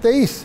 23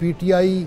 PTI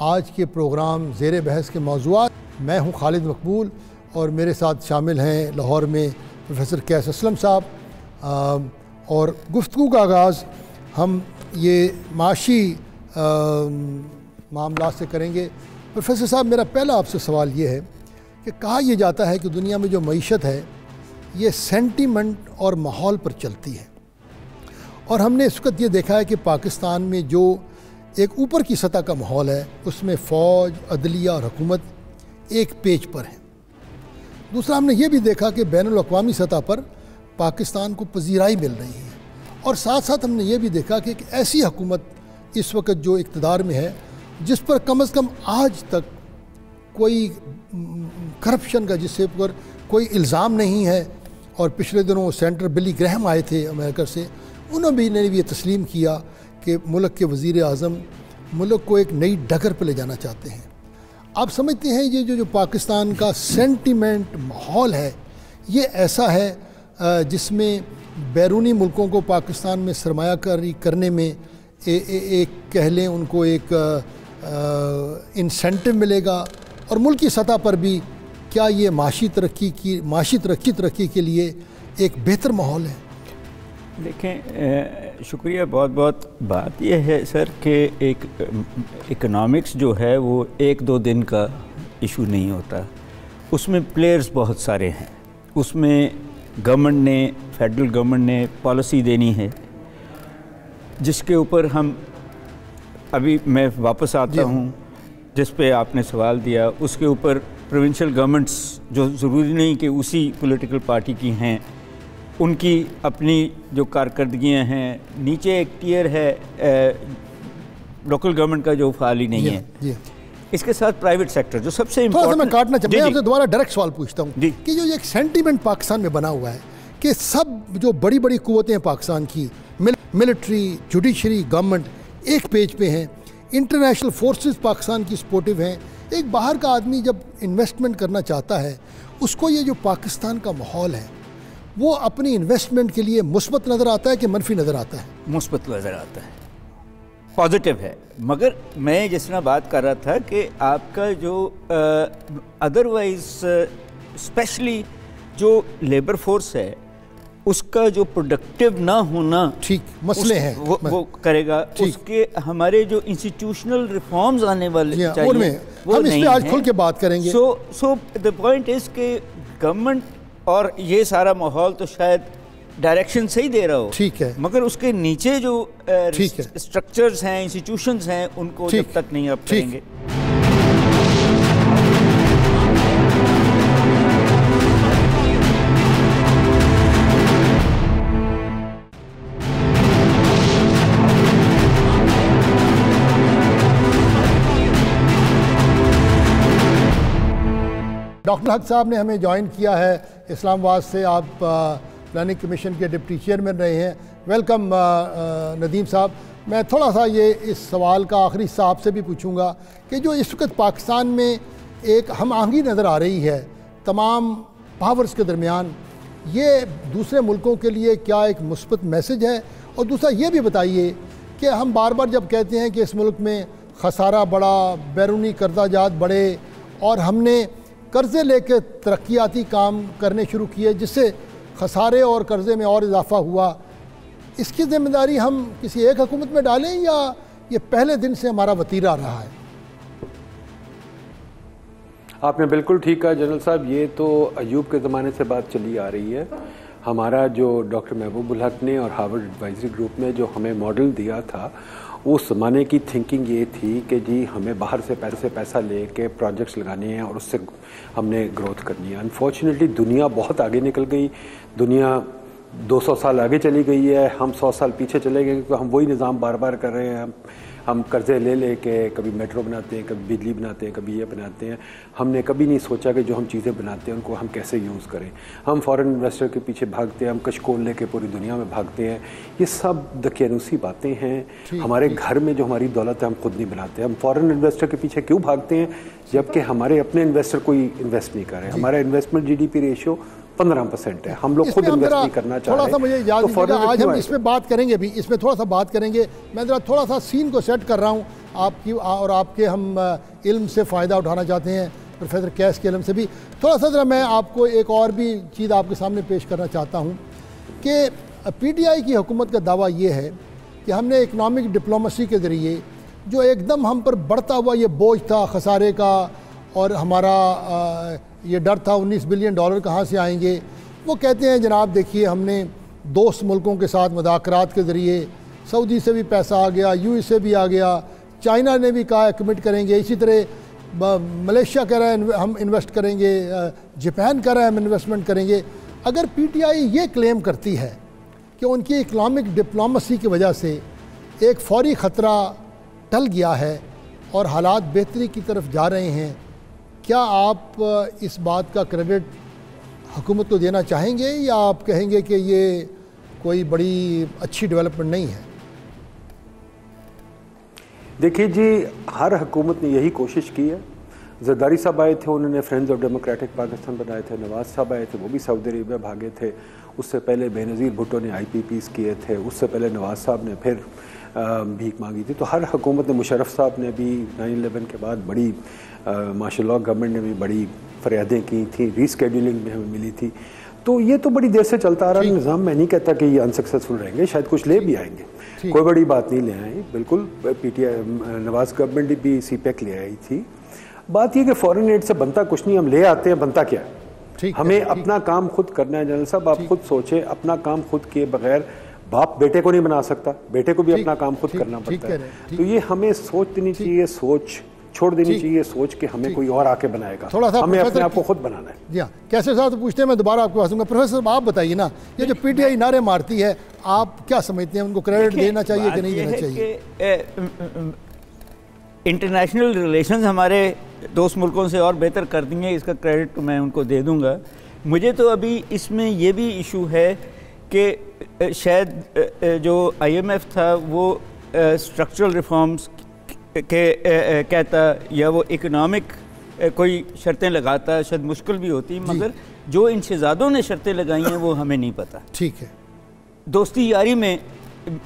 آج کے programme زیر بحث کے موضوعات. میں ہوں خالد مقبول اور میرے ساتھ شامل ہیں لاہور میں پروفیسر قیس اسلم صاحب. اور گفتگو کا آغاز ہم یہ معاشی معاملات سے کریں گے. پروفیسر صاحب، میرا پہلا آپ سے سوال یہ ہے کہ کہا یہ جاتا ہے کہ دنیا میں جو معیشت ہے یہ سینٹیمنٹ اور ماحول پر چلتی ہے، اور ہم نے اس وقت یہ دیکھا ہے کہ پاکستان میں جو ایک اوپر کی سطح کا ماحول ہے اس میں فوج، عدلیہ اور حکومت ایک پیج پر ہیں. دوسرا ہم نے یہ بھی دیکھا کہ بین الاقوامی سطح پر پاکستان کو پذیرائی مل رہی ہے، اور ساتھ ساتھ ہم نے یہ بھی دیکھا کہ ایک ایسی حکومت اس وقت جو اقتدار میں ہے جس پر کم از کم آج تک کوئی کرپشن کا جس پر کوئی الزام نہیں ہے. اور پچھلے دنوں سینیٹر بلی گریہم آئے تھے امریکہ سے، انہوں نے بھی یہ تسلیم کیا کہ ملک کے وزیر اعظم ملک کو ایک نئی ڈگر پہ لے جانا چاہتے ہیں. آپ سمجھتے ہیں یہ جو پاکستان کا سینٹیمنٹ ماحول ہے یہ ایسا ہے جس میں بیرونی ملکوں کو پاکستان میں سرمایہ کاری کرنے میں ایک کہہ لیں ان کو ایک انسینٹو ملے گا، اور ملکی سطح پر بھی کیا یہ معاشی ترقی کے لیے ایک بہتر ماحول ہے؟ دیکھیں، شکریہ بہت بہت. بات یہ ہے سر کہ ایک اکنامکس جو ہے وہ ایک دو دن کا ایشو نہیں ہوتا، اس میں پلیئرز بہت سارے ہیں. اس میں گورنمنٹ نے، فیڈرل گورنمنٹ نے پالیسی دینی ہے جس کے اوپر ہم ابھی میں واپس آتا ہوں جس پہ آپ نے سوال دیا. اس کے اوپر پروونشل گورنمنٹس جو ضروری نہیں کہ اسی پولیٹیکل پارٹی کی ہیں، ان کی اپنی جو کارکردگیاں ہیں. نیچے ایک ٹیئر ہے لوکل گورنمنٹ کا جو فعال ہی نہیں ہے. اس کے ساتھ پرائیویٹ سیکٹر جو سب سے امپورٹنٹ. میں کاٹنا چاہتا ہوں، میں آپ سے دوبارہ ڈائریکٹ سوال پوچھتا ہوں کہ جو ایک سینٹیمنٹ پاکستان میں بنا ہوا ہے کہ سب جو بڑی بڑی قوتیں ہیں پاکستان کی، ملٹری، جوڈیشری، گورنمنٹ ایک پیج پہ ہیں، انٹرنیشنل فورسز پاکستان کی سپورٹیو ہیں. ایک باہر کا آدمی جب انویسٹمنٹ کرنا چاہتا ہے اس کو یہ جو پاکستان کا ماحول ہے وہ اپنی انویسٹمنٹ کے لیے مثبت نظر آتا ہے کہ منفی نظر آتا ہے؟ مثبت نظر آتا ہے، پازیٹیو ہے. مگر میں جس طرح بات کر رہا تھا کہ آپ کا جو ادروائز اسپیشلی جو لیبر فورس ہے اس کا جو پروڈکٹیو نہ ہونا ٹھیک مسئلے ہیں وہ کرے گا. اس کے ہمارے جو انسٹیٹیوشنل ریفارمز آنے والے چاہیے ہم اس پہ آج کھل کے بات کریں گے. سو دا پوائنٹ از کہ گورنمنٹ اور یہ سارا ماحول تو شاید ڈائریکشن صحیح دے رہا ہو، ٹھیک ہے، مگر اس کے نیچے جو اسٹرکچرز ہیں، انسٹیٹیوشنز ہیں، ان کو جب تک نہیں اپ کریں گے. ڈاکٹر حق صاحب نے ہمیں جوائن کیا ہے اسلام آباد سے. آپ پلاننگ کمیشن کے ڈپٹی چیئرمین رہے ہیں. ویلکم ندیم صاحب. میں تھوڑا سا یہ اس سوال کا آخری حصہ آپ سے بھی پوچھوں گا کہ جو اس وقت پاکستان میں ایک ہم آہنگی نظر آ رہی ہے تمام پاورز کے درمیان، یہ دوسرے ملکوں کے لیے کیا ایک مثبت میسج ہے؟ اور دوسرا یہ بھی بتائیے کہ ہم بار بار جب کہتے ہیں کہ اس ملک میں خسارہ بڑا، بیرونی قرضہ جات بڑھے، اور ہم نے قرضے لے کے ترقیاتی کام کرنے شروع کیے جس سے خسارے اور قرضے میں اور اضافہ ہوا، اس کی ذمہ داری ہم کسی ایک حکومت میں ڈالیں یا یہ پہلے دن سے ہمارا وتیرہ رہا ہے؟ آپ نے بالکل ٹھیک کہا جنرل صاحب. یہ تو ایوب کے زمانے سے بات چلی آ رہی ہے. ہمارا جو ڈاکٹر محبوب الحق نے اور ہارورڈ ایڈوائزری گروپ نے جو ہمیں ماڈل دیا تھا، اس زمانے کی تھنکنگ یہ تھی کہ جی ہمیں باہر سے پیسہ لے کے پروجیکٹس لگانے ہیں اور اس سے ہم نے گروتھ کرنی ہے. انفارچونیٹلی دنیا بہت آگے نکل گئی. دنیا 200 سال آگے چلی گئی ہے، ہم 100 سال پیچھے چلے گئے کیونکہ ہم وہی نظام بار بار کر رہے ہیں. ہم قرضے لے کے کبھی میٹرو بناتے ہیں، کبھی بجلی بناتے ہیں، کبھی یہ بناتے ہیں. ہم نے کبھی نہیں سوچا کہ جو ہم چیزیں بناتے ہیں ان کو ہم کیسے یوز کریں. ہم فارن انویسٹر کے پیچھے بھاگتے ہیں، ہم کشکول لے کے پوری دنیا میں بھاگتے ہیں. یہ سب دقیانوسی باتیں ہیں. ہمارے گھر میں جو ہماری دولت ہے ہم خود نہیں بناتے. ہم فارن انویسٹر کے پیچھے کیوں بھاگتے ہیں جبکہ ہمارے اپنے انویسٹر کوئی انویسٹ نہیں کر رہے. ہمارا انویسٹمنٹ GDP ریشو 15% ہے. ہم لوگ خود انویسٹ نہیں کرنا چاہ رہے. تھوڑا سا مجھے یاد ہے، آج ہم اس پہ بات کریں گے بھی، اس میں تھوڑا سا بات کریں گے. میں ذرا تھوڑا سا سین کو سیٹ کر رہا ہوں. آپ کی اور آپ کے ہم علم سے فائدہ اٹھانا چاہتے ہیں، پروفیسر کیس کے علم سے بھی. تھوڑا سا ذرا میں آپ کو ایک اور بھی چیز آپ کے سامنے پیش کرنا چاہتا ہوں کہ پی ٹی آئی کی حکومت کا دعویٰ یہ ہے کہ ہم نے اکنامک ڈپلومسی کے ذریعے جو ایک دم ہم پر بڑھتا ہوا یہ بوجھ تھا خسارے کا، اور ہمارا یہ ڈر تھا $19 بلین کہاں سے آئیں گے، وہ کہتے ہیں جناب دیکھیے ہم نے دوست ملکوں کے ساتھ مذاکرات کے ذریعے سعودی سے بھی پیسہ آ گیا، یو ایس سے بھی آ گیا، چائنا نے بھی کہا کمٹ کریں گے، اسی طرح ملیشیا کہہ رہا ہے ہم انویسٹ کریں گے، جاپان کہہ رہا ہے ہم انویسٹمنٹ کریں گے. اگر پی ٹی آئی یہ کلیم کرتی ہے کہ ان کی اکنامک ڈپلومسی کی وجہ سے ایک فوری خطرہ ٹل گیا ہے اور حالات بہتری کی طرف جا رہے ہیں، کیا آپ اس بات کا کریڈٹ حکومت کو دینا چاہیں گے یا آپ کہیں گے کہ یہ کوئی بڑی اچھی ڈیولپمنٹ نہیں ہے؟ دیکھیے جی، ہر حکومت نے یہی کوشش کی ہے. زرداری صاحب آئے تھے، انہوں نے فرینڈز آف ڈیموکریٹک پاکستان بنائے تھے. نواز صاحب آئے تھے، وہ بھی سعودی عربیہ بھاگے تھے. اس سے پہلے بے نظیر بھٹو نے IPPs کیے تھے. اس سے پہلے نواز صاحب نے پھر بھیک مانگی تھی. تو ہر حکومت نے، مشرف صاحب نے بھی 9/11 کے بعد بڑی ماشاء اللہ گورنمنٹ نے بھی بڑی فریادیں کی تھیں، ری اسکیڈولنگ بھی ہمیں ملی تھی. تو یہ تو بڑی دیر سے چلتا آ رہا ہے نظام. میں نہیں کہتا کہ یہ انسکسیسفل رہیں گے، شاید کچھ لے بھی آئیں گے، کوئی بڑی بات نہیں لے آئیں. بالکل P T I Nawaz government بھی CPEC لے آئی تھی. بات یہ کہ فورن ایڈ سے بنتا کچھ نہیں، ہم لے آتے ہیں، بنتا کیا ہے؟ ہمیں اپنا کام خود کرنا ہے. جنرل صاحب آپ خود سوچیں، اپنا کام خود کیے بغیر باپ بیٹے کو نہیں بنا سکتا، بیٹے کو بھی اپنا کام خود کرنا پڑتا ہے. تو یہ ہمیں سوچ دینی چاہیے، سوچ چھوڑ دینی چاہیے سوچ کہ ہمیں کوئی اور آ کے بنائے گا، ہمیں اپنے آپ کو خود بنانا ہے. جی ہاں، کیسے صاحب پوچھتے ہیں، میں دوبارہ آپ کو پاس دوں گا. پروفیسر صاحب آپ بتائیے نا، یہ جو پی ٹی آئی نعرے مارتی ہے آپ کیا سمجھتے ہیں، ان کو کریڈٹ دینا چاہیے کہ نہیں دینا چاہیے؟ انٹرنیشنل ریلیشنز ہمارے دوست ملکوں سے اور بہتر کر دیں گے، اس کا کریڈٹ میں ان کو دے دوں گا. مجھے تو ابھی اس میں یہ بھی ایشو ہے کہ شاید جو IMF تھا وہ اسٹرکچرل ریفارمز کہ کہتا یا وہ اکنامک کوئی شرطیں لگاتا، شاید مشکل بھی ہوتی، مگر جو ان شہزادوں نے شرطیں لگائی ہیں وہ ہمیں نہیں پتہ. ٹھیک ہے. دوستی یاری میں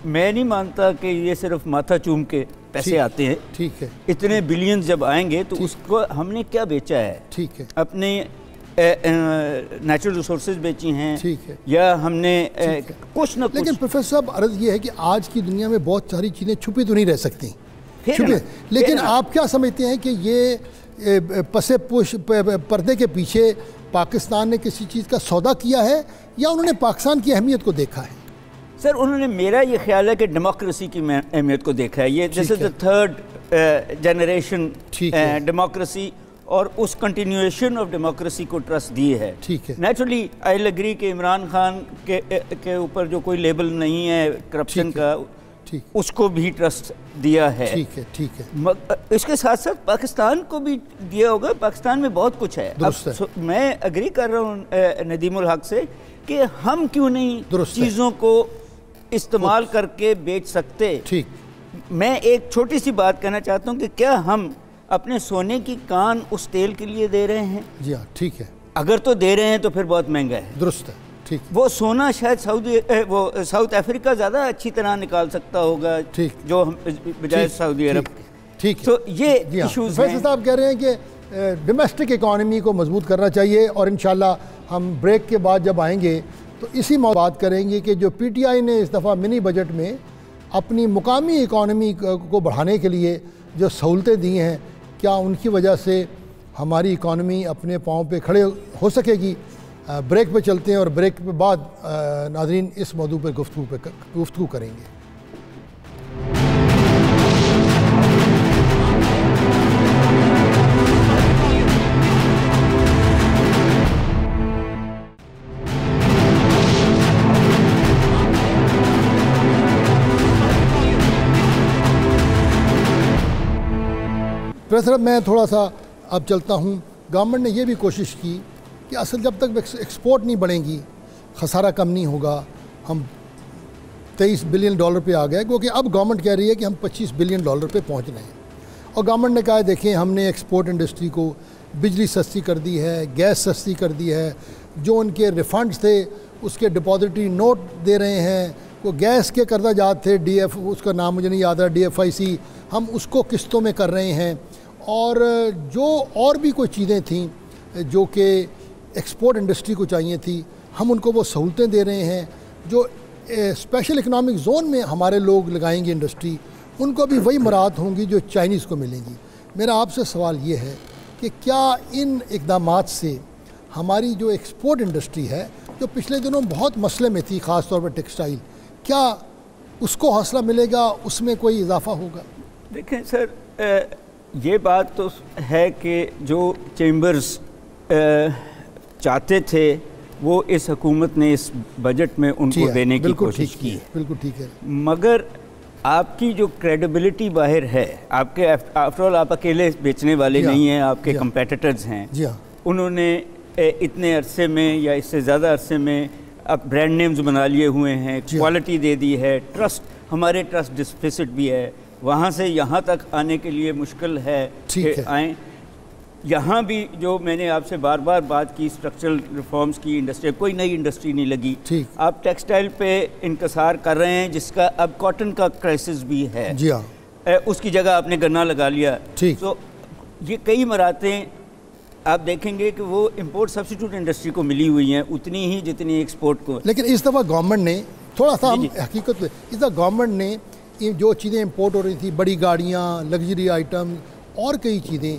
میں نہیں مانتا کہ یہ صرف ماتھا چوم کے پیسے آتے ہیں. ٹھیک ہے. اتنے بلینز جب آئیں گے تو اس کو ہم نے کیا بیچا ہے؟ ٹھیک ہے. اپنے نیچرل ریسورسز بیچی ہیں، ٹھیک ہے، یا ہم نے کچھ نہ کچھ. لیکن پروفیسر صاحب عرض یہ ہے کہ آج کی دنیا میں بہت ساری چیزیں چھپی تو نہیں رہ سکتی، لیکن آپ کیا سمجھتے ہیں کہ یہ پس پردے کے پیچھے پاکستان نے کسی چیز کا سودا کیا ہے یا انہوں نے پاکستان کی اہمیت کو دیکھا ہے؟ سر انہوں نے، میرا یہ خیال ہے کہ ڈیموکریسی کی اہمیت کو دیکھا ہے. یہ دس از دا تھرڈ جنریشن ڈیموکریسی اور اس کنٹینیویشن آف ڈیموکریسی کو ٹرسٹ دی ہے. ٹھیک ہے. نیچرلی آئی ول ایگری کہ عمران خان کے اوپر جو کوئی لیبل نہیں ہے کرپشن کا، اس کو بھی ٹرسٹ دیا ہے. ٹھیک ہے. ٹھیک ہے. اس کے ساتھ ساتھ پاکستان کو بھی دیا ہوگا. پاکستان میں بہت کچھ ہے. میں اگری کر رہا ہوں ندیم الحق سے کہ ہم کیوں نہیں چیزوں کو استعمال کر کے بیچ سکتے. ٹھیک. میں ایک چھوٹی سی بات کہنا چاہتا ہوں کہ کیا ہم اپنے سونے کی کان اس تیل کے لیے دے رہے ہیں؟ جی ہاں. ٹھیک ہے. اگر تو دے رہے ہیں تو پھر بہت مہنگا ہے. درست ہے. وہ سونا شاید ساؤتھ افریقہ زیادہ اچھی طرح نکال سکتا ہوگا جو بجائے سعودی عرب. ٹھیک. تو یہ ایشوز ہیں. فیصل صاحب کہہ رہے ہیں کہ ڈومیسٹک اکانومی کو مضبوط کرنا چاہیے، اور انشاءاللہ ہم بریک کے بعد جب آئیں گے تو اسی موضوع بات کریں گے کہ جو پی ٹی آئی نے اس دفعہ منی بجٹ میں اپنی مقامی اکانومی کو بڑھانے کے لیے جو سہولتیں دی ہیں، کیا ان کی وجہ سے ہماری اکانومی اپنے پاؤں پہ کھڑے ہو سکے گی؟ بریک پہ چلتے ہیں اور بریک کے بعد ناظرین اس موضوع پہ گفتگو کریں گے. پروفیسر میں تھوڑا سا اب چلتا ہوں. گورنمنٹ نے یہ بھی کوشش کی کہ اصل جب تک ایکسپورٹ نہیں بڑھیں گی خسارہ کم نہیں ہوگا. ہم $23 بلین پہ آ گئے، کیونکہ اب گورنمنٹ کہہ رہی ہے کہ ہم $25 بلین پہ پہنچ رہے ہیں. اور گورنمنٹ نے کہا دیکھیں ہم نے ایکسپورٹ انڈسٹری کو بجلی سستی کر دی ہے، گیس سستی کر دی ہے، جو ان کے ریفنڈز تھے اس کے ڈپازٹری نوٹ دے رہے ہیں، وہ گیس کے قرضہ جات تھے ڈی ایف، اس کا نام مجھے نہیں یاد ہے، DFIC، ہم اس کو قسطوں میں کر رہے ہیں، اور جو اور بھی کوئی چیزیں تھیں جو کہ ایکسپورٹ انڈسٹری کو چاہیے تھی، ہم ان کو وہ سہولتیں دے رہے ہیں۔ جو اسپیشل اکنامک زون میں ہمارے لوگ لگائیں گے انڈسٹری، ان کو بھی وہی مراعات ہوں گی جو چائنیز کو ملیں گی۔ میرا آپ سے سوال یہ ہے کہ کیا ان اقدامات سے ہماری جو ایکسپورٹ انڈسٹری ہے، جو پچھلے دنوں بہت مسئلے میں تھی، خاص طور پر ٹیکسٹائل، کیا اس کو حوصلہ ملے گا، اس میں کوئی اضافہ ہوگا؟ دیکھیں سر، یہ بات تو ہے کہ جو چیمبرز چاہتے تھے وہ اس حکومت نے اس بجٹ میں ان کو دینے کی کوشش کی ہے، بالکل ٹھیک ہے، مگر آپ کی جو کریڈیبلٹی باہر ہے، آپ کے آفٹر آل آپ اکیلے بیچنے والے نہیں ہیں، آپ کے کمپیٹیٹرز ہیں، انہوں نے اتنے عرصے میں یا اس سے زیادہ عرصے میں اب برانڈ نیمز بنا لیے ہوئے ہیں، کوالٹی دے دی ہے، ٹرسٹ، ہمارے ٹرسٹ ڈیفیسٹ بھی ہے، وہاں سے یہاں تک آنے کے لیے مشکل ہے کہ آئیں۔ یہاں بھی جو میں نے آپ سے بار بار بات کی اسٹرکچرل ریفارمز کی، انڈسٹری، کوئی نئی انڈسٹری نہیں لگی، آپ ٹیکسٹائل پہ انکسار کر رہے ہیں، جس کا اب کاٹن کا کرائسس بھی ہے، اس کی جگہ آپ نے گنا لگا لیا۔ تو یہ کئی مراحلیں آپ دیکھیں گے کہ وہ امپورٹ سبسٹیٹیوٹ انڈسٹری کو ملی ہوئی ہیں اتنی ہی جتنی ایکسپورٹ کو۔ لیکن اس دفعہ گورنمنٹ نے تھوڑا سا حقیقت، اس دفعہ گورنمنٹ نے جو چیزیں امپورٹ ہو رہی تھیں، بڑی گاڑیاں، لگژری آئٹم اور کئی چیزیں،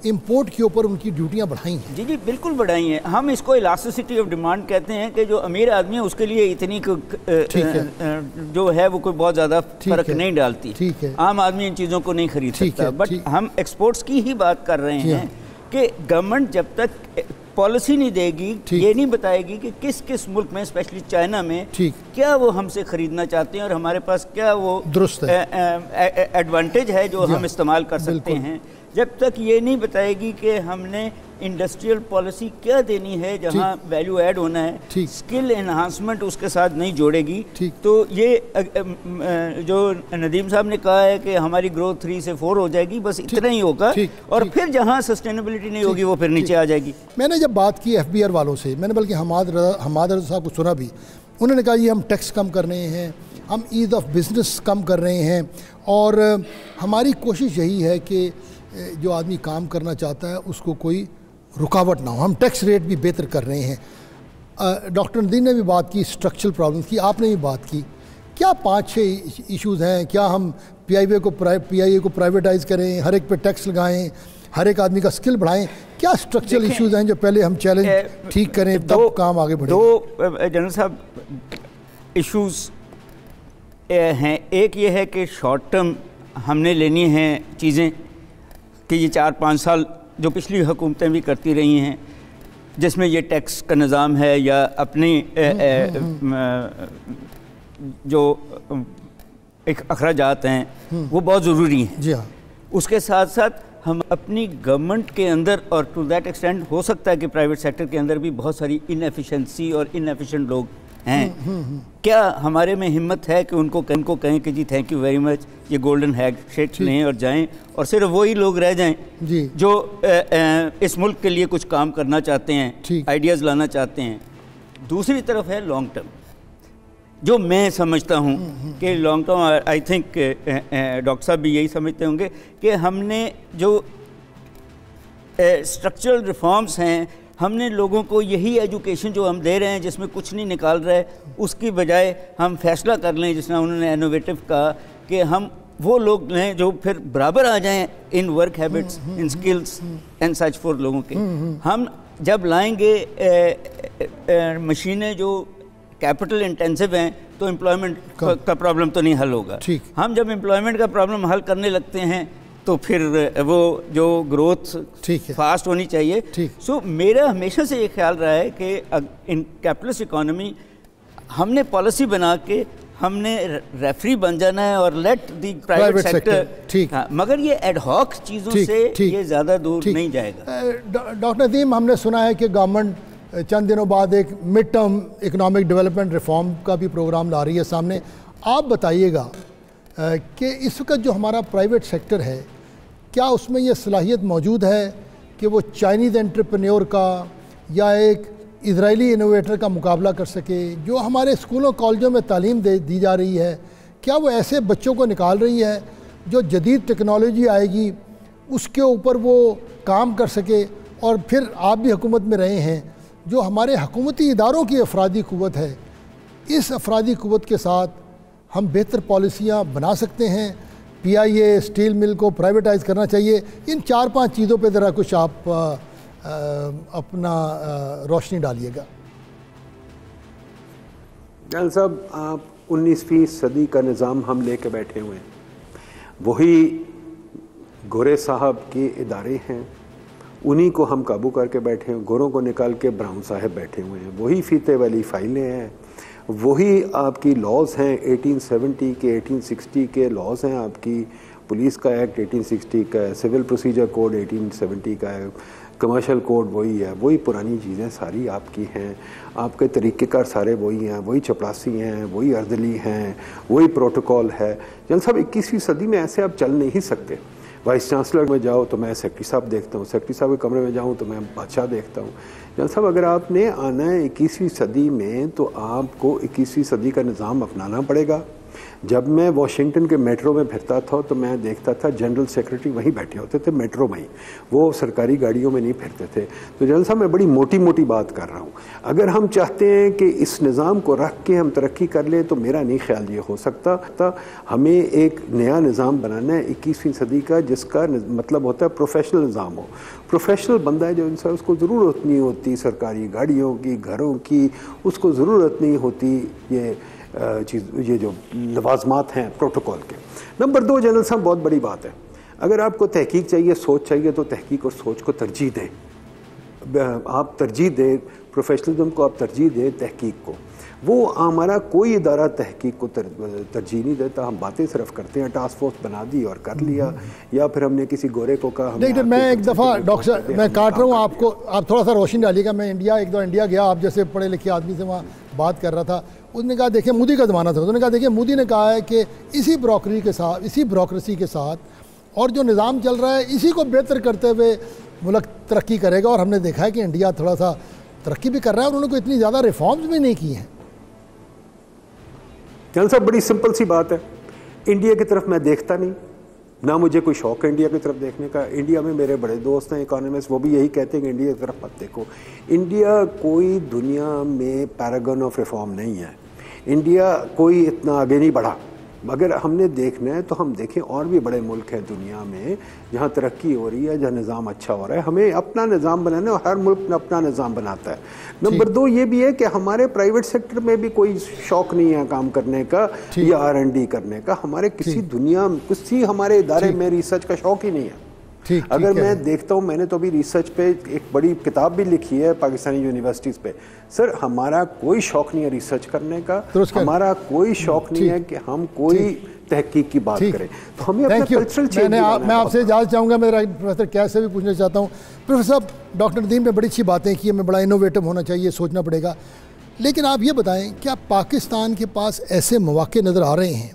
امپورٹ کے اوپر ان کی ڈیوٹیاں بڑھائی ہیں۔ جی بالکل بڑھائی ہیں۔ ہم اس کو الاسٹیسٹی آف ڈیمانڈ کہتے ہیں کہ جو امیر آدمی ہے اس کے لیے اتنی جو ہے وہ کوئی بہت زیادہ فرق نہیں ڈالتی، عام آدمی ان چیزوں کو نہیں خرید سکتا۔ بٹ ہم ایکسپورٹس کی ہی بات کر رہے ہیں کہ گورنمنٹ جب تک پالیسی نہیں دے گی، یہ نہیں بتائے گی کہ کس کس ملک میں، اسپیشلی چائنا میں، کیا وہ ہم سے خریدنا چاہتے ہیں اور ہمارے پاس کیا وہ ایڈوانٹیج ہے جو ہم استعمال کر سکتے ہیں، جب تک یہ نہیں بتائے گی کہ ہم نے انڈسٹریل پالیسی کیا دینی ہے جہاں ویلیو ایڈ ہونا ہے، اسکل انہانسمنٹ اس کے ساتھ نہیں جوڑے گی، تو یہ جو ندیم صاحب نے کہا ہے کہ ہماری گروتھ 3 سے 4 ہو جائے گی، بس اتنا ہی ہوگا، اور پھر جہاں سسٹینیبلٹی نہیں ہوگی وہ پھر نیچے آ جائے گی۔ میں نے جب بات کی FBR والوں سے، میں نے بلکہ حماد رضا صاحب کو سنا بھی، انہوں نے کہا یہ ہم ٹیکس کم کر رہے ہیں، ہم ایز آف بزنس کم کر رہے ہیں، اور ہماری کوشش یہی ہے کہ جو آدمی کام کرنا چاہتا ہے اس کو کوئی رکاوٹ نہ ہو، ہم ٹیکس ریٹ بھی بہتر کر رہے ہیں۔ ڈاکٹر ندیم نے بھی بات کی، اسٹرکچرل پرابلمس کی، آپ نے بھی بات کی، کیا 5-6 ایشوز ہیں؟ کیا ہم PIA کو پرائیویٹائز کریں، ہر ایک پہ ٹیکس لگائیں، ہر ایک آدمی کا اسکل بڑھائیں؟ کیا اسٹرکچرل ایشوز ہیں جو پہلے ہم چیلنج ٹھیک کریں تب کام آگے بڑھے؟ دو جنرل صاحب ایشوز ہیں، ایک یہ ہے کہ شارٹ ٹرم ہم نے لینی ہیں چیزیں کہ یہ 4-5 سال جو پچھلی حکومتیں بھی کرتی رہی ہیں، جس میں یہ ٹیکس کا نظام ہے یا اپنی جو اخراجات ہیں وہ بہت ضروری ہیں۔ جی ہاں، اس کے ساتھ ساتھ ہم اپنی گورنمنٹ کے اندر، اور ٹو دیٹ ایکسٹینٹ ہو سکتا ہے کہ پرائیویٹ سیکٹر کے اندر بھی بہت ساری انیفیشنسی اور انیفیشنٹ لوگ ہیں، کیا ہمارے میں ہمت ہے کہ ان کو کہیں کہ جی تھینک یو ویری مچ، یہ گولڈن ہینڈ شیک لیں اور جائیں، اور صرف وہی لوگ رہ جائیں جو اس ملک کے لیے کچھ کام کرنا چاہتے ہیں، آئیڈیاز لانا چاہتے ہیں۔ دوسری طرف ہے لانگ ٹرم، جو میں سمجھتا ہوں کہ long term, I think doctor صاحب بھی یہی سمجھتے ہوں گے کہ ہم نے جو اسٹرکچرل ریفارمز ہیں، ہم نے لوگوں کو یہی ایجوکیشن جو ہم دے رہے ہیں جس میں کچھ نہیں نکال رہے، اس کی بجائے ہم فیصلہ کر لیں، جس میں انہوں نے انوویٹو کہا کہ ہم وہ لوگ لیں جو پھر برابر آ جائیں in work habits, in skills and such for لوگوں کے۔ ہم جب لائیں گے مشینیں جو کیپٹل انٹینسو ہیں تو امپلائمنٹ کا پرابلم تو نہیں حل ہوگا۔ ہم جب امپلائمنٹ کا پرابلم حل کرنے لگتے ہیں تو پھر وہ جو گروتھ فاسٹ ہونی چاہیے۔ سو میرا ہمیشہ سے یہ خیال رہا ہے کہ ان کیپٹلسٹ اکانومی ہم نے پالیسی بنا کے ہم نے ریفری بن جانا ہے اور لیٹ دی پرائیویٹ سیکٹر، مگر یہ ایڈ ہاک چیزوں سے یہ زیادہ دور نہیں جائے گا۔ ڈاکٹر ندیم، ہم نے سنا ہے کہ گورنمنٹ چند دنوں بعد ایک mid term economic development reform کا بھی پروگرام لا رہی ہے سامنے۔ آپ بتائیے گا کہ اس وقت جو ہمارا پرائیویٹ سیکٹر ہے، کیا اس میں یہ صلاحیت موجود ہے کہ وہ چائنیز انٹرپرینیور کا یا ایک اسرائیلی انوویٹر کا مقابلہ کر سکے، جو ہمارے اسکولوں کالجوں میں تعلیم دی جا رہی ہے، کیا وہ ایسے بچوں کو نکال رہی ہے جو جدید ٹیکنالوجی آئے گی اس کے اوپر وہ کام کر سکے؟ اور پھر آپ بھی حکومت میں رہے ہیں، جو ہمارے حکومتی اداروں کی افرادی قوت ہے، اس افرادی قوت کے ساتھ ہم بہتر پالیسیاں بنا سکتے ہیں۔ پی آئی اے اسٹیل مل کو پرائیویٹائز کرنا چاہیے، ان 4-5 چیزوں پہ ذرا کچھ آپ اپنا روشنی ڈالیے گا۔ جان صاحب، آپ 19ویں صدی کا نظام ہم لے کے بیٹھے ہوئے ہیں، وہی گورے صاحب کے ادارے ہیں، انہی کو ہم قابو کر کے بیٹھے ہیں، گوروں کو نکال کے براؤن صاحب بیٹھے ہوئے ہیں، وہی فیتے والی فائلیں ہیں، وہی آپ کی لاز ہیں 1870 کے 1860 کے لاز ہیں، آپ کی پولیس کا ایکٹ 1860 کا ہے، سول پروسیجر کوڈ 1870 کا ہے، کمرشل کوڈ وہی ہے، وہی پرانی چیزیں ساری آپ کی ہیں، آپ کے طریقہ کار سارے وہی ہیں، وہی چپڑاسی ہیں، وہی اردلی ہیں، وہی پروٹوکول ہے۔ جن صاحب 21ویں صدی میں ایسے آپ چل نہیں سکتے۔ وائس چانسلر میں جاؤ تو میں سیکرٹری صاحب دیکھتا ہوں، سیکرٹری صاحب کے کمرے میں جاؤں تو میں بادشاہ دیکھتا ہوں۔ جان صاحب، اگر آپ نے آنا ہے 21ویں صدی میں تو آپ کو 21ویں صدی کا نظام اپنانا پڑے گا۔ جب میں واشنگٹن کے میٹرو میں پھرتا تھا تو میں دیکھتا تھا جنرل سیکرٹری وہیں بیٹھے ہوتے تھے میٹرو میں ہی، وہ سرکاری گاڑیوں میں نہیں پھرتے تھے۔ تو جنرل صاحب، میں بڑی موٹی موٹی بات کر رہا ہوں، اگر ہم چاہتے ہیں کہ اس نظام کو رکھ کے ہم ترقی کر لیں تو میرا نہیں خیال یہ ہو سکتا۔ ہمیں ایک نیا نظام بنانا ہے 21ویں صدی کا، جس کا مطلب ہوتا ہے پروفیشنل نظام ہو۔ پروفیشنل بندہ ہے جو انسان، اس کو ضرورت نہیں ہوتی سرکاری گاڑیوں کی، گھروں کی، اس کو ضرورت نہیں ہوتی یہ جو لوازمات ہیں پروٹوکول کے۔ نمبر 2 جنرل صاحب، بہت بڑی بات ہے، اگر آپ کو تحقیق چاہیے، سوچ چاہیے، تو تحقیق اور سوچ کو ترجیح دیں، آپ ترجیح دیں پروفیشنلزم کو، آپ ترجیح دیں تحقیق کو۔ وہ ہمارا کوئی ادارہ تحقیق کو ترجیح نہیں دیتا، ہم باتیں صرف کرتے ہیں، ٹاسک فورس بنا دی اور کر لیا، یا پھر ہم نے کسی گورے کو کہا۔ میں ایک دفعہ ڈاکٹر صاحب میں کاٹ رہا ہوں آپ کو، آپ تھوڑا سا روشنی ڈالیے گا۔ میں ایک دو انڈیا گیا، آپ جیسے پڑھے لکھے آدمی سے وہاں بات کر رہا تھا، اس نے کہا دیکھیں مودی کا زمانہ تھا، انہوں نے کہا دیکھیں مودی نے کہا ہے کہ اسی بیوروکریسی کے ساتھ اور جو نظام چل رہا ہے اسی کو بہتر کرتے ہوئے ملک ترقی کرے گا۔ اور ہم نے دیکھا ہے کہ انڈیا تھوڑا سا ترقی بھی کر رہا ہے، اور انہوں نے کوئی اتنی زیادہ ریفارمز بھی نہیں کی ہیں۔ جان صاحب، بڑی سمپل سی بات ہے، انڈیا کی طرف میں دیکھتا نہیں، نہ مجھے کوئی شوق ہے انڈیا کی طرف دیکھنے کا۔ انڈیا میں میرے بڑے دوست ہیں اکانومسٹ، وہ بھی یہی کہتے ہیں کہ انڈیا کی طرف مت دیکھو۔ انڈیا کوئی دنیا میں پیراگن آف ریفارم نہیں ہے، انڈیا کوئی اتنا آگے نہیں بڑھا۔ اگر ہم نے دیکھنا ہے تو ہم دیکھیں اور بھی بڑے ملک ہیں دنیا میں جہاں ترقی ہو رہی ہے، جہاں نظام اچھا ہو رہا ہے۔ ہمیں اپنا نظام بنانا ہے، اور ہر ملک اپنا نظام بناتا ہے۔ نمبر 2 یہ بھی ہے کہ ہمارے پرائیویٹ سیکٹر میں بھی کوئی شوق نہیں ہے کام کرنے کا یا R&D کرنے کا۔ ہمارے کسی ہمارے ادارے میں ریسرچ کا شوق ہی نہیں ہے۔ اگر میں دیکھتا ہوں، میں نے تو ابھی ریسرچ پہ ایک بڑی کتاب بھی لکھی ہے پاکستانی یونیورسٹیز پہ، سر ہمارا کوئی شوق نہیں ہے ریسرچ کرنے کا، ہمارا کوئی شوق نہیں ہے کہ ہم کوئی تحقیق کی بات کریں۔ تو ہمیں اپنا کلچرل چینج میں آپ سے اجازت چاہوں گا، میرا پروفیسر کیس سے بھی پوچھنا چاہتا ہوں۔ پروفیسر صاحب، ڈاکٹر ندیم نے بڑی اچھی باتیں کی، ہمیں بڑا انوویٹو ہونا چاہیے، سوچنا پڑے گا، لیکن آپ یہ بتائیں کیا پاکستان کے پاس ایسے مواقع نظر آ رہے ہیں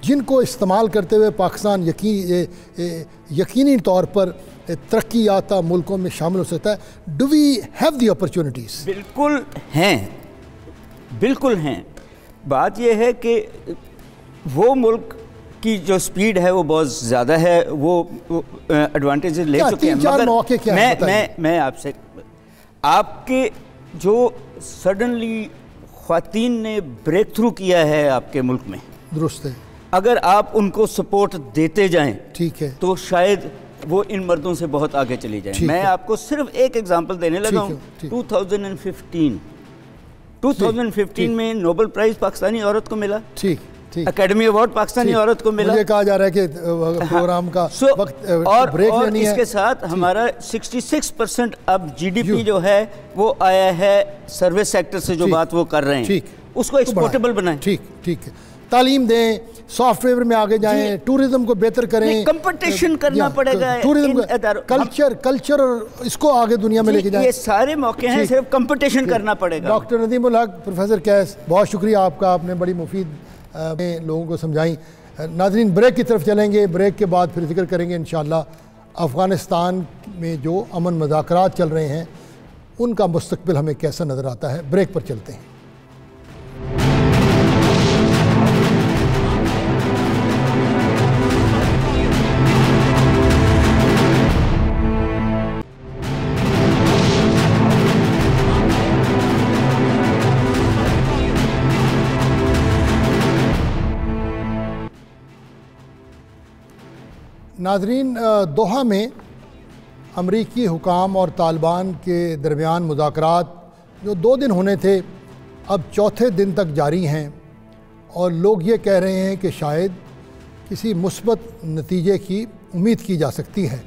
جن کو استعمال کرتے ہوئے پاکستان یقینی طور پر ترقی یافتہ ملکوں میں شامل ہو سکتا ہے؟ Do we have the opportunities? بالکل ہیں، بالکل ہیں۔ بات یہ ہے کہ وہ ملک کی جو سپیڈ ہے وہ بہت زیادہ ہے، وہ ایڈوانٹیجز لے چکے ہیں، مگر میں آپ کے جو سڈنلی خواتین نے بریک تھرو کیا ہے آپ کے ملک میں، درست ہے، اگر آپ ان کو سپورٹ دیتے جائیں ٹھیک ہے تو شاید وہ ان مردوں سے بہت آگے چلی جائیں۔ میں آپ کو صرف ایک ایگزامپل دینے لگا ہوں، 2015 میں نوبل پرائز پاکستانی عورت کو ملا، اکیڈمی ایوارڈ پاکستانی عورت کو ملا۔ مجھے کہا جا رہا ہے کہ پروگرام کا وقت بریک لینی ہے، اور اس کے ساتھ ہمارا 66% اب جی ڈی پی جو ہے وہ آیا ہے سروس سیکٹر سے، جو بات وہ کر رہے ہیں اس کو ایکسپورٹیبل بنائیں۔ ٹھیک ہے، تعلیم دیں، سافٹ ویئر میں آگے جائیں، ٹورزم کو بہتر کریں، کمپٹیشن کرنا پڑے گا، ٹورزم کلچر اس کو آگے دنیا میں لے کے جائیں۔ یہ سارے موقع ہیں، صرف کمپٹیشن کرنا پڑے گا۔ ڈاکٹر ندیم الحق، پروفیسر کیس، بہت شکریہ آپ کا، آپ نے بڑی مفید لوگوں کو سمجھائیں۔ ناظرین، بریک کی طرف چلیں گے، بریک کے بعد پھر ذکر کریں گے انشاءاللہ افغانستان میں جو امن مذاکرات چل رہے ہیں ان کا مستقبل ہمیں کیسا نظر آتا ہے۔ بریک پر چلتے ہیں۔ ناظرین، دوحہ میں امریکی حکام اور طالبان کے درمیان مذاکرات جو 2 دن ہونے تھے اب چوتھے دن تک جاری ہیں، اور لوگ یہ کہہ رہے ہیں کہ شاید کسی مثبت نتیجے کی امید کی جا سکتی ہے۔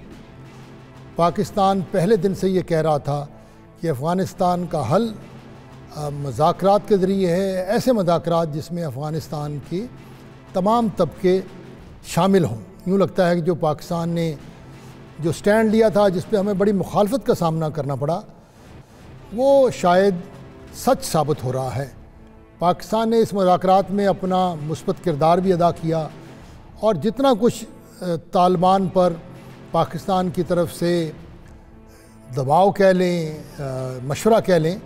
پاکستان پہلے دن سے یہ کہہ رہا تھا کہ افغانستان کا حل مذاکرات کے ذریعے ہے، ایسے مذاکرات جس میں افغانستان کی تمام طبقے شامل ہوں۔ یوں لگتا ہے کہ جو پاکستان نے جو سٹینڈ لیا تھا، جس پہ ہمیں بڑی مخالفت کا سامنا کرنا پڑا، وہ شاید سچ ثابت ہو رہا ہے۔ پاکستان نے اس مذاکرات میں اپنا مثبت کردار بھی ادا کیا، اور جتنا کچھ طالبان پر پاکستان کی طرف سے دباؤ کہہ لیں، مشورہ کہہ لیں،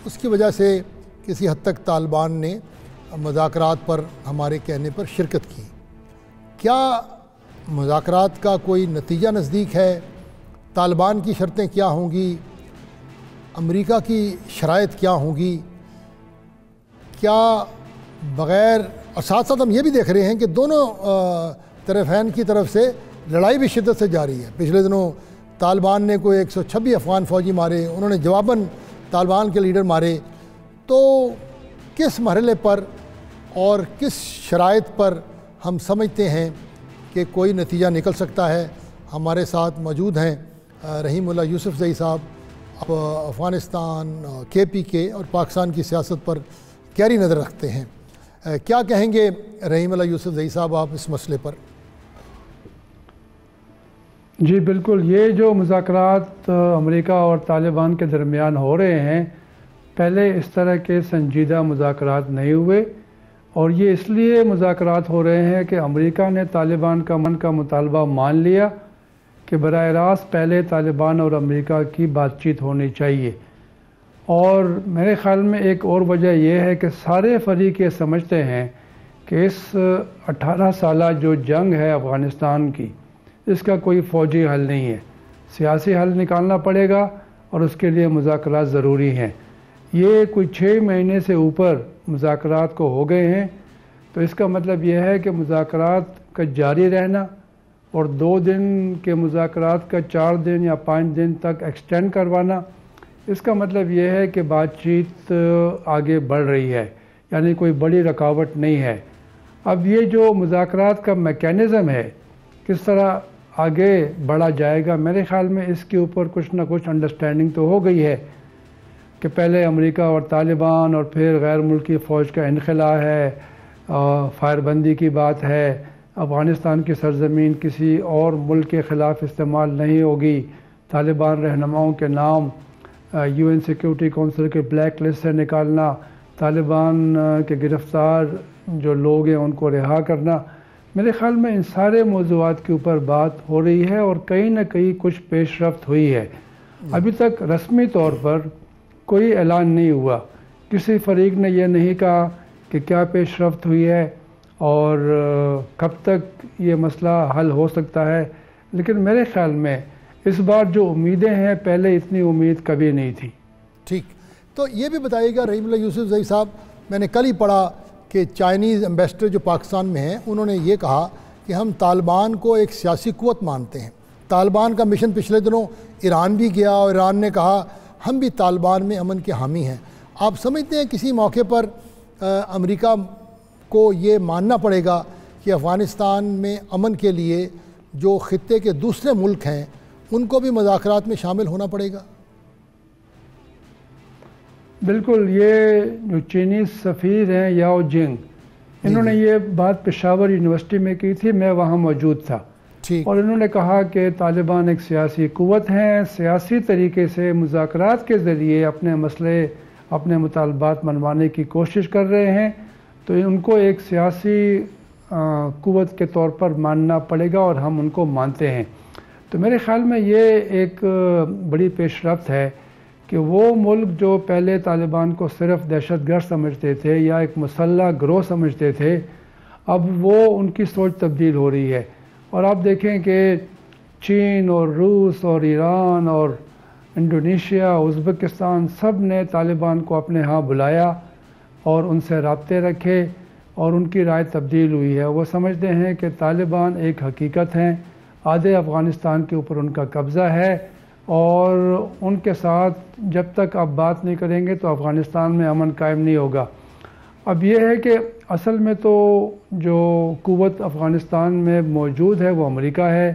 اس کی وجہ سے کسی حد تک طالبان نے مذاکرات پر ہمارے کہنے پر شرکت کی۔ کیا مذاکرات کا کوئی نتیجہ نزدیک ہے؟ طالبان کی شرطیں کیا ہوں گی؟ امریکہ کی شرائط کیا ہوں گی؟ کیا بغیر ساتھ ساتھ ہم یہ بھی دیکھ رہے ہیں کہ دونوں طرفین کی طرف سے لڑائی بھی شدت سے جاری ہے۔ پچھلے دنوں طالبان نے کوئی 126 افغان فوجی مارے، انہوں نے جواباً طالبان کے لیڈر مارے۔ تو کس مرحلے پر اور کس شرائط پر ہم سمجھتے ہیں کہ کوئی نتیجہ نکل سکتا ہے؟ ہمارے ساتھ موجود ہیں رحیم اللہ یوسف زئی صاحب، افغانستان، KPK اور پاکستان کی سیاست پر گہری نظر رکھتے ہیں۔ کیا کہیں گے رحیم اللہ یوسف زئی صاحب آپ اس مسئلے پر؟ جی بالکل، یہ جو مذاکرات امریکہ اور طالبان کے درمیان ہو رہے ہیں، پہلے اس طرح کے سنجیدہ مذاکرات نہیں ہوئے، اور یہ اس لیے مذاکرات ہو رہے ہیں کہ امریکہ نے طالبان کا مطالبہ مان لیا کہ براہ راست پہلے طالبان اور امریکہ کی بات چیت ہونی چاہیے۔ اور میرے خیال میں ایک اور وجہ یہ ہے کہ سارے فریق یہ سمجھتے ہیں کہ اس 18 سالہ جو جنگ ہے افغانستان کی، اس کا کوئی فوجی حل نہیں ہے، سیاسی حل نکالنا پڑے گا، اور اس کے لیے مذاکرات ضروری ہیں۔ یہ کوئی 6 مہینے سے اوپر مذاکرات کو ہو گئے ہیں، تو اس کا مطلب یہ ہے کہ مذاکرات کا جاری رہنا اور 2 دن کے مذاکرات کا 4 دن یا 5 دن تک ایکسٹینڈ کروانا، اس کا مطلب یہ ہے کہ بات چیت آگے بڑھ رہی ہے، یعنی کوئی بڑی رکاوٹ نہیں ہے۔ اب یہ جو مذاکرات کا میکینزم ہے، کس طرح آگے بڑھا جائے گا، میرے خیال میں اس کے اوپر کچھ نہ کچھ انڈرسٹینڈنگ تو ہو گئی ہے کہ پہلے امریکہ اور طالبان اور پھر غیر ملکی فوج کا انخلا ہے، فائر بندی کی بات ہے، افغانستان کی سرزمین کسی اور ملک کے خلاف استعمال نہیں ہوگی، طالبان رہنماؤں کے نام UN سیکیورٹی کونسل کے بلیک لسٹ سے نکالنا، طالبان کے گرفتار جو لوگ ہیں ان کو رہا کرنا۔ میرے خیال میں ان سارے موضوعات کے اوپر بات ہو رہی ہے، اور کہیں نہ کہیں کچھ پیش رفت ہوئی ہے۔ ابھی تک رسمی طور پر کوئی اعلان نہیں ہوا، کسی فریق نے یہ نہیں کہا کہ کیا پیش رفت ہوئی ہے اور کب تک یہ مسئلہ حل ہو سکتا ہے، لیکن میرے خیال میں اس بار جو امیدیں ہیں پہلے اتنی امید کبھی نہیں تھی۔ ٹھیک، تو یہ بھی بتائیے گا رحیم اللہ یوسف زئی صاحب، میں نے کل ہی پڑھا کہ چائنیز ایمبیسڈر جو پاکستان میں ہیں انہوں نے یہ کہا کہ ہم طالبان کو ایک سیاسی قوت مانتے ہیں۔ طالبان کا مشن پچھلے دنوں ایران بھی گیا، اور ایران نے کہا ہم بھی طالبان میں امن کے حامی ہیں۔ آپ سمجھتے ہیں کسی موقع پر امریکہ کو یہ ماننا پڑے گا کہ افغانستان میں امن کے لیے جو خطے کے دوسرے ملک ہیں ان کو بھی مذاکرات میں شامل ہونا پڑے گا؟ بالکل، یہ جو چینی سفیر ہیں یاؤ جنگ، انہوں نے یہ بات پشاور یونیورسٹی میں کی تھی، میں وہاں موجود تھا، اور انہوں نے کہا کہ طالبان ایک سیاسی قوت ہیں، سیاسی طریقے سے مذاکرات کے ذریعے اپنے مسئلے، اپنے مطالبات منوانے کی کوشش کر رہے ہیں، تو ان کو ایک سیاسی قوت کے طور پر ماننا پڑے گا، اور ہم ان کو مانتے ہیں۔ تو میرے خیال میں یہ ایک بڑی پیش رفت ہے کہ وہ ملک جو پہلے طالبان کو صرف دہشت گرد سمجھتے تھے یا ایک مسلح گروہ سمجھتے تھے، اب وہ ان کی سوچ تبدیل ہو رہی ہے۔ اور آپ دیکھیں کہ چین اور روس اور ایران اور انڈونیشیا، ازبکستان، سب نے طالبان کو اپنے ہاں بلایا اور ان سے رابطے رکھے اور ان کی رائے تبدیل ہوئی ہے۔ وہ سمجھتے ہیں کہ طالبان ایک حقیقت ہیں، آدھے افغانستان کے اوپر ان کا قبضہ ہے، اور ان کے ساتھ جب تک آپ بات نہیں کریں گے تو افغانستان میں امن قائم نہیں ہوگا۔ اب یہ ہے کہ اصل میں تو جو قوت افغانستان میں موجود ہے وہ امریکہ ہے،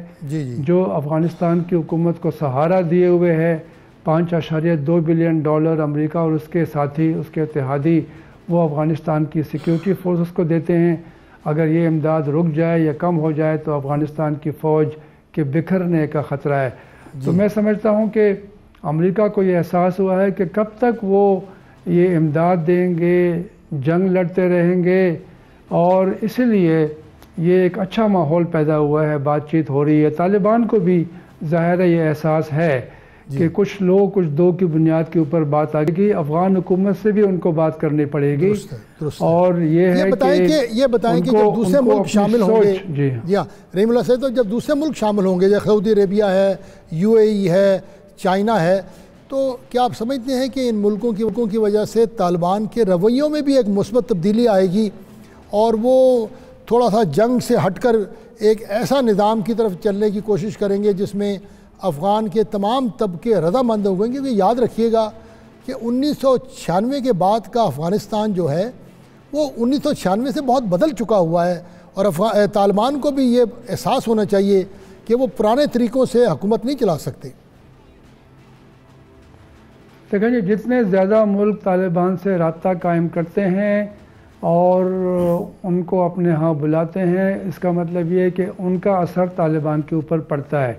جو افغانستان کی حکومت کو سہارا دیے ہوئے ہے۔ $5.2 بلین امریکہ اور اس کے ساتھی، اس کے اتحادی، وہ افغانستان کی سیکیورٹی فورسز کو دیتے ہیں۔ اگر یہ امداد رک جائے یا کم ہو جائے تو افغانستان کی فوج کے بکھرنے کا خطرہ ہے۔ تو میں سمجھتا ہوں کہ امریکہ کو یہ احساس ہوا ہے کہ کب تک وہ یہ امداد دیں گے، جنگ لڑتے رہیں گے، اور اسی لیے یہ ایک اچھا ماحول پیدا ہوا ہے، بات چیت ہو رہی ہے۔ طالبان کو بھی ظاہر ہے یہ احساس ہے کہ کچھ لوگ کچھ دو کی بنیاد کے اوپر بات آ گئی، افغان حکومت سے بھی ان کو بات کرنی پڑے گی۔ اور یہ ہے کہ یہ بتائیں کہ جب دوسرے ملک شامل ہوں گے، جی ہاں رحیم اللہ صاحب، تو جب دوسرے ملک شامل ہوں گے جیسے سعودی عربیہ ہے، UAE ہے، چائنا ہے، تو کیا آپ سمجھتے ہیں کہ ان ملکوں کی وجہ سے طالبان کے رویوں میں بھی ایک مثبت تبدیلی آئے گی اور وہ تھوڑا سا جنگ سے ہٹ کر ایک ایسا نظام کی طرف چلنے کی کوشش کریں گے جس میں افغان کے تمام طبقے رضامند ہوں گے؟ کیونکہ یاد رکھیے گا کہ 1996 کے بعد کا افغانستان جو ہے وہ 1996 سے بہت بدل چکا ہوا ہے، اور طالبان کو بھی یہ احساس ہونا چاہیے کہ وہ پرانے طریقوں سے حکومت نہیں چلا سکتے۔ دیکھیں جی، جتنے زیادہ ملک طالبان سے رابطہ قائم کرتے ہیں اور ان کو اپنے ہاں بلاتے ہیں، اس کا مطلب یہ ہے کہ ان کا اثر طالبان کے اوپر پڑتا ہے،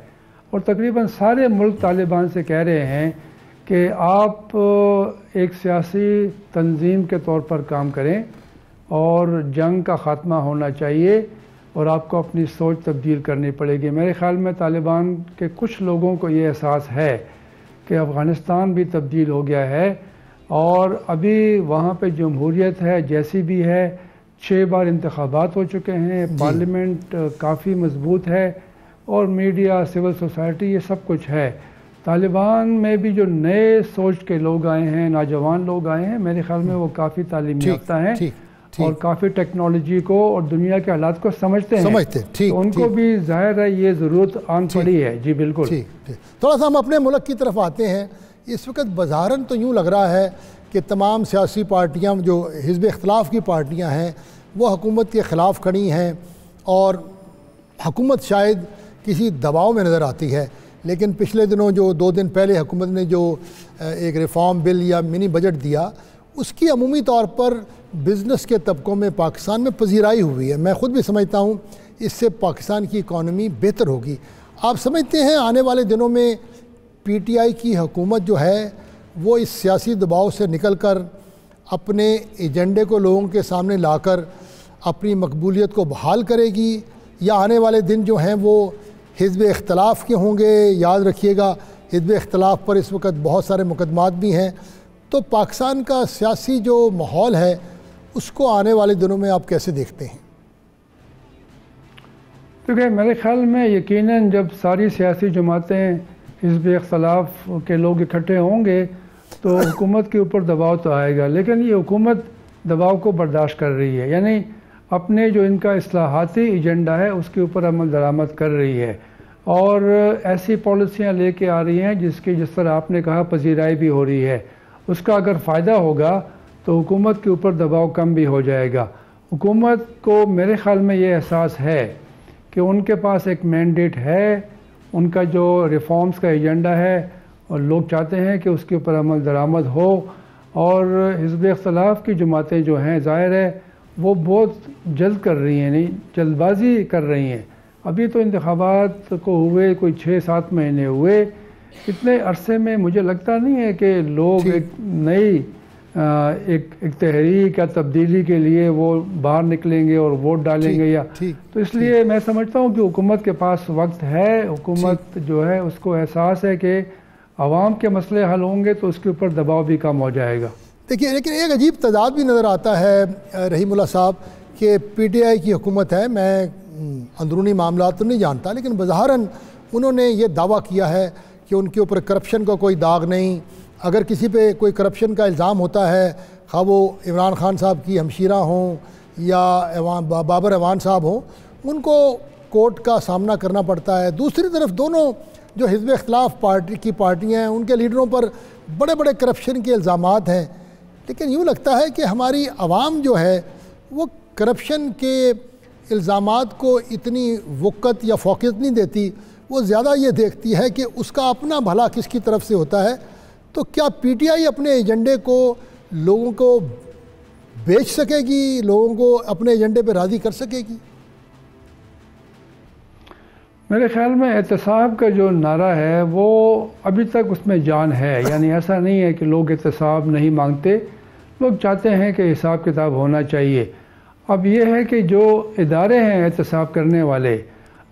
اور تقریباً سارے ملک طالبان سے کہہ رہے ہیں کہ آپ ایک سیاسی تنظیم کے طور پر کام کریں اور جنگ کا خاتمہ ہونا چاہیے، اور آپ کو اپنی سوچ تبدیل کرنی پڑے گی۔ میرے خیال میں طالبان کے کچھ لوگوں کو یہ احساس ہے کہ افغانستان بھی تبدیل ہو گیا ہے، اور ابھی وہاں پہ جمہوریت ہے جیسی بھی ہے، 6 بار انتخابات ہو چکے ہیں، پارلیمنٹ کافی مضبوط ہے، اور میڈیا، سول سوسائٹی، یہ سب کچھ ہے۔ طالبان میں بھی جو نئے سوچ کے لوگ آئے ہیں، نوجوان لوگ آئے ہیں، میرے خیال میں وہ کافی تعلیم یافتہ ہیں اور کافی ٹیکنالوجی کو اور دنیا کے حالات کو سمجھتے ہیں، تو ان کو بھی ظاہر ہے یہ ضرورت آن پڑی ہے۔ جی بالکل۔ تھوڑا سا ہم اپنے ملک کی طرف آتے ہیں۔ اس وقت بظاہراً تو یوں لگ رہا ہے کہ تمام سیاسی پارٹیاں، جو حزب اختلاف کی پارٹیاں ہیں، وہ حکومت کے خلاف کھڑی ہیں، اور حکومت شاید کسی دباؤ میں نظر آتی ہے۔ لیکن پچھلے دنوں جو 2 دن پہلے حکومت نے جو ایک ریفارم بل یا منی بجٹ دیا، اس کی عمومی طور پر بزنس کے طبقوں میں پاکستان میں پذیرائی ہوئی ہے۔ میں خود بھی سمجھتا ہوں اس سے پاکستان کی اکانومی بہتر ہوگی۔ آپ سمجھتے ہیں آنے والے دنوں میں PTI کی حکومت جو ہے وہ اس سیاسی دباؤ سے نکل کر اپنے ایجنڈے کو لوگوں کے سامنے لا کر اپنی مقبولیت کو بحال کرے گی، یا آنے والے دن جو ہیں وہ حزب اختلاف کے ہوں گے؟ یاد رکھیے گا حزب اختلاف پر اس وقت بہت سارے مقدمات بھی ہیں، تو پاکستان کا سیاسی جو ماحول ہے اس کو آنے والے دنوں میں آپ کیسے دیکھتے ہیں؟ کیونکہ میرے خیال میں یقیناً جب ساری سیاسی جماعتیں حزب اختلاف کے لوگ اکٹھے ہوں گے تو حکومت کے اوپر دباؤ تو آئے گا، لیکن یہ حکومت دباؤ کو برداشت کر رہی ہے، یعنی اپنے جو ان کا اصلاحاتی ایجنڈا ہے اس کے اوپر عمل درآمد کر رہی ہے، اور ایسی پالیسیاں لے کے آ رہی ہیں جس طرح آپ نے کہا پذیرائی بھی ہو رہی ہے۔ اس کا اگر فائدہ ہوگا تو حکومت کے اوپر دباؤ کم بھی ہو جائے گا۔ حکومت کو میرے خیال میں یہ احساس ہے کہ ان کے پاس ایک مینڈیٹ ہے، ان کا جو ریفارمز کا ایجنڈا ہے، اور لوگ چاہتے ہیں کہ اس کے اوپر عمل درآمد ہو، اور حزب اختلاف کی جماعتیں جو ہیں ظاہر ہے وہ بہت جلد کر رہی ہیں، نہیں جلد بازی کر رہی ہیں۔ ابھی تو انتخابات کو ہوئے کوئی 6-7 مہینے ہوئے، اتنے عرصے میں مجھے لگتا نہیں ہے کہ لوگ ایک نئی ایک تحریک یا تبدیلی کے لیے وہ باہر نکلیں گے اور ووٹ ڈالیں گے، یا تو اس لیے میں سمجھتا ہوں کہ حکومت کے پاس وقت ہے، حکومت جو ہے اس کو احساس ہے کہ عوام کے مسئلے حل ہوں گے تو اس کے اوپر دباؤ بھی کم ہو جائے گا۔ دیکھیے لیکن ایک عجیب تضاد بھی نظر آتا ہے رحیم اللہ صاحب کہ پی ٹی آئی کی حکومت ہے، میں اندرونی معاملات تو نہیں جانتا، لیکن بظاہراً انہوں نے یہ دعویٰ کیا ہے کہ ان کے اوپر کرپشن کا کوئی داغ نہیں، اگر کسی پہ کوئی کرپشن کا الزام ہوتا ہے، خواہ وہ عمران خان صاحب کی ہمشیرہ ہوں یا بابر اعوان صاحب ہوں، ان کو کورٹ کا سامنا کرنا پڑتا ہے۔ دوسری طرف دونوں جو حزب اختلاف پارٹیاں ہیں ان کے لیڈروں پر بڑے بڑے کرپشن کے الزامات ہیں، لیکن یوں لگتا ہے کہ ہماری عوام جو ہے وہ کرپشن کے الزامات کو اتنی وقت یا فوقیت نہیں دیتی، وہ زیادہ یہ دیکھتی ہے کہ اس کا اپنا بھلا کس کی طرف سے ہوتا ہے۔ تو کیا پی ٹی آئی اپنے ایجنڈے کو لوگوں کو بیچ سکے گی، لوگوں کو اپنے ایجنڈے پہ راضی کر سکے گی؟ میرے خیال میں احتساب کا جو نعرہ ہے وہ ابھی تک اس میں جان ہے، یعنی ایسا نہیں ہے کہ لوگ احتساب نہیں مانگتے، لوگ چاہتے ہیں کہ حساب کتاب ہونا چاہیے۔ اب یہ ہے کہ جو ادارے ہیں احتساب کرنے والے،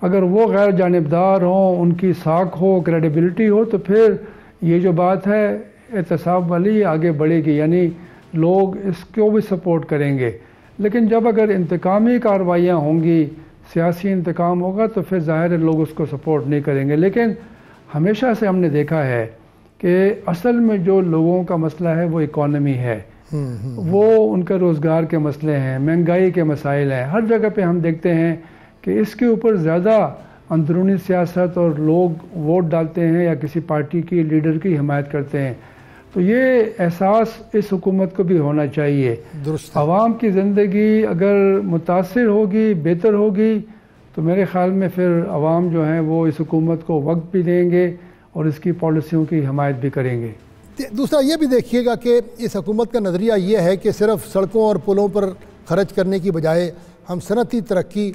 اگر وہ غیر جانبدار ہوں، ان کی ساکھ ہو، کریڈیبلٹی ہو، تو پھر یہ جو بات ہے احتساب والی آگے بڑھے گی، یعنی لوگ اس کو بھی سپورٹ کریں گے۔ لیکن جب اگر انتقامی کارروائیاں ہوں گی، سیاسی انتقام ہوگا، تو پھر ظاہر ہے لوگ اس کو سپورٹ نہیں کریں گے۔ لیکن ہمیشہ سے ہم نے دیکھا ہے کہ اصل میں جو لوگوں کا مسئلہ ہے وہ اکانومی ہے، وہ ان کے روزگار کے مسئلے ہیں، مہنگائی کے مسائل ہیں۔ ہر جگہ پہ ہم دیکھتے ہیں کہ اس کے اوپر زیادہ اندرونی سیاست اور لوگ ووٹ ڈالتے ہیں یا کسی پارٹی کی لیڈر کی حمایت کرتے ہیں۔ تو یہ احساس اس حکومت کو بھی ہونا چاہیے۔ درست۔ عوام کی زندگی اگر متاثر ہوگی، بہتر ہوگی، تو میرے خیال میں پھر عوام جو ہیں وہ اس حکومت کو وقت بھی دیں گے اور اس کی پالیسیوں کی حمایت بھی کریں گے۔ دوسرا یہ بھی دیکھیے گا کہ اس حکومت کا نظریہ یہ ہے کہ صرف سڑکوں اور پلوں پر خرچ کرنے کی بجائے ہم صنعتی ترقی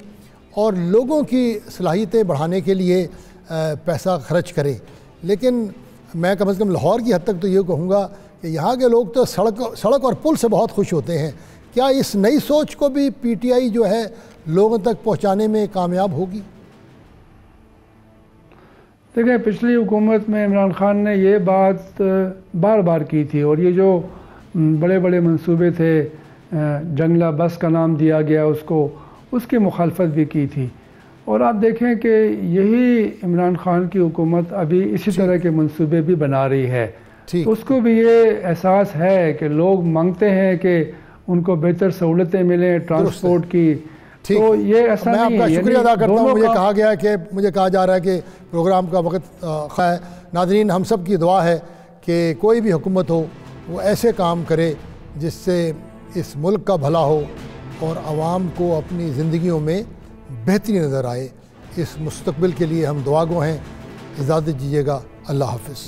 اور لوگوں کی صلاحیتیں بڑھانے کے لیے پیسہ خرچ کریں۔ لیکن میں کم از کم لاہور کی حد تک تو یہ کہوں گا کہ یہاں کے لوگ تو سڑک اور پل سے بہت خوش ہوتے ہیں۔ کیا اس نئی سوچ کو بھی پی ٹی آئی جو ہے لوگوں تک پہنچانے میں کامیاب ہوگی؟ دیکھیں، پچھلی حکومت میں عمران خان نے یہ بات بار بار کی تھی، اور یہ جو بڑے بڑے منصوبے تھے، جنگلہ بس کا نام دیا گیا اس کی مخالفت بھی کی تھی۔ اور آپ دیکھیں کہ یہی عمران خان کی حکومت ابھی اسی طرح کے منصوبے بھی بنا رہی ہے۔ تو اس کو بھی یہ احساس ہے کہ لوگ مانگتے ہیں کہ ان کو بہتر سہولتیں ملیں ٹرانسپورٹ کی۔ تو یہ ایسا نہیں ہے۔ میں آپ کا شکریہ ادا کرتا ہوں۔ مجھے کہا جا رہا ہے کہ پروگرام کا وقت ہے۔ ناظرین، ہم سب کی دعا ہے کہ کوئی بھی حکومت ہو وہ ایسے کام کرے جس سے اس ملک کا بھلا ہو اور عوام کو اپنی زندگیوں میں بہتری نظر آئے۔ اس مستقبل کے لیے ہم دعا گو ہیں۔ اجازت دیجیے گا۔ اللہ حافظ۔